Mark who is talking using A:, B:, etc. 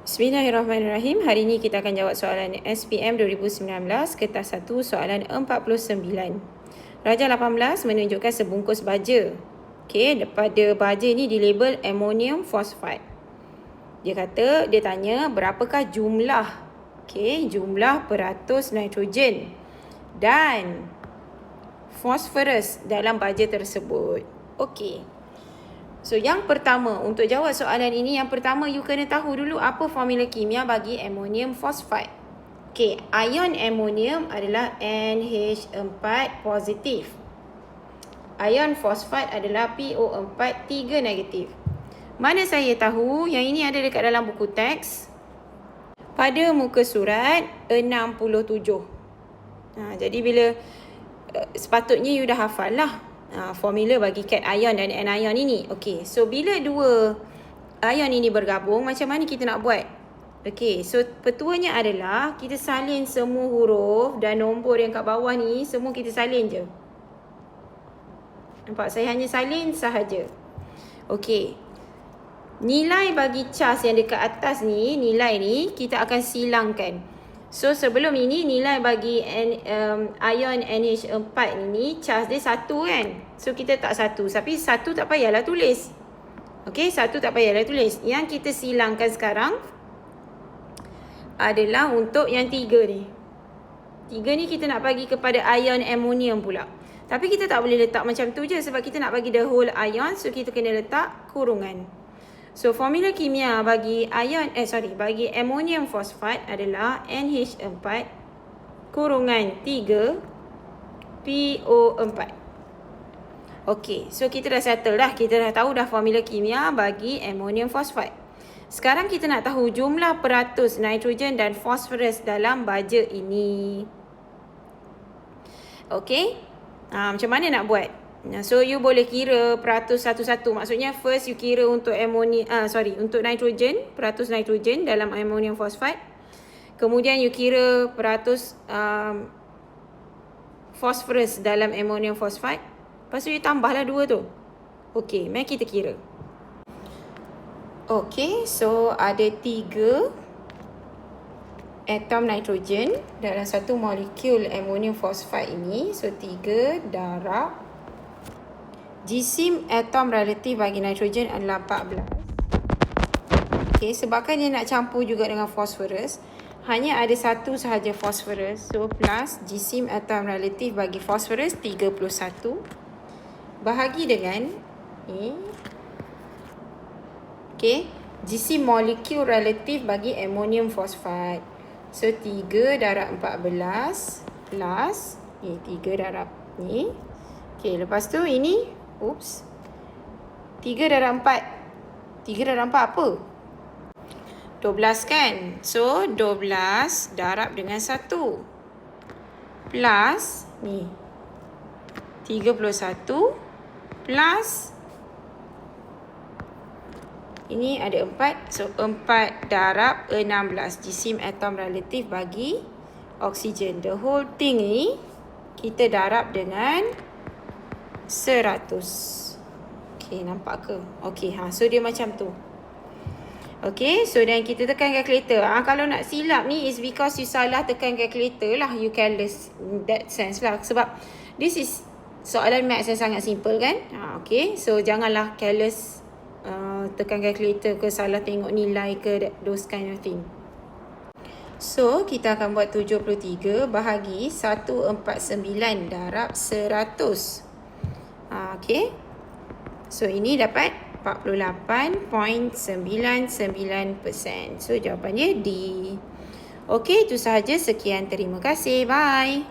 A: Bismillahirrahmanirrahim. Hari ini kita akan jawab soalan SPM 2019 kertas 1 soalan 49. Rajah 18 menunjukkan sebungkus baja. Okey, pada baja ni dilabel ammonium phosphate. Dia kata, dia tanya berapakah jumlah jumlah peratus nitrogen dan fosforus dalam baja tersebut. Okey. So, yang pertama, untuk jawab soalan ini, yang pertama you kena tahu dulu apa formula kimia bagi ammonium phosphate. Okey, ion ammonium adalah NH4 positif. Ion fosfat adalah PO4 3 negatif. Mana saya tahu? Yang ini ada dekat dalam buku teks. Pada muka surat 67. Jadi bila sepatutnya you dah hafal lah formula bagi cation dan anion ini. Okey, so bila dua ion ini bergabung, macam mana kita nak buat? Okey, so petuanya adalah kita salin semua huruf dan nombor yang kat bawah ni, semua kita salin je. Nampak? Saya hanya salin sahaja. Okey. Nilai bagi charge yang dekat atas ni, nilai ni kita akan silangkan. So sebelum ini nilai bagi ion NH4 ni charge dia 1 kan. So kita tak 1. Tapi 1 tak payahlah tulis. Okey, 1 tak payahlah tulis. Yang kita silangkan sekarang adalah untuk yang 3 ni. 3 ni kita nak bagi kepada ion ammonium pula. Tapi kita tak boleh letak macam tu je sebab kita nak bagi the whole ion. So kita kena letak kurungan. So formula kimia bagi bagi ammonium phosphate adalah NH4 kurungan 3 PO4. Okey, so kita dah settle dah. Kita dah tahu dah formula kimia bagi ammonium phosphate. Sekarang kita nak tahu jumlah peratus nitrogen dan fosforus dalam baja ini. Okey, macam mana nak buat? So you boleh kira peratus satu-satu. Maksudnya first you kira untuk untuk nitrogen, peratus nitrogen dalam ammonium phosphate. Kemudian you kira peratus fosforus dalam ammonium phosphate. Lepas tu you tambahlah dua tu. Okey, mari kita kira. Okey, so ada 3 atom nitrogen dalam satu molekul ammonium phosphate ini. So 3 darab jisim atom relatif bagi nitrogen adalah 14. Okey, sebabkan dia nak campur juga dengan fosforus, hanya ada satu sahaja fosforus. So plus jisim atom relatif bagi fosforus 31 bahagi dengan ni. Okey, jisim molekul relatif bagi ammonium phosphate. So 3 darab 14 plus ni 3 darab ni. Okey, lepas tu ini 3 darab 4. 3 darab 4 apa? 12 kan? So 12 darab dengan 1 plus ni 31 plus ini ada 4. So 4 darab 16 jisim atom relatif bagi oksigen. The whole thing ni kita darab dengan 100. Okey, nampak ke? Okey, so dia macam tu. Okey, so dan kita tekan calculator. Kalau nak silap ni is because you salah tekan calculator lah. You careless in that sense lah. Sebab this is soalan maths yang sangat simple kan? Okey, so janganlah careless tekan calculator ke salah tengok nilai ke those kind of thing. So, kita akan buat 73 bahagi 149 darab 100. Okey. So, ini dapat 48.99%. So, jawapannya D. Okey, itu sahaja. Sekian. Terima kasih. Bye.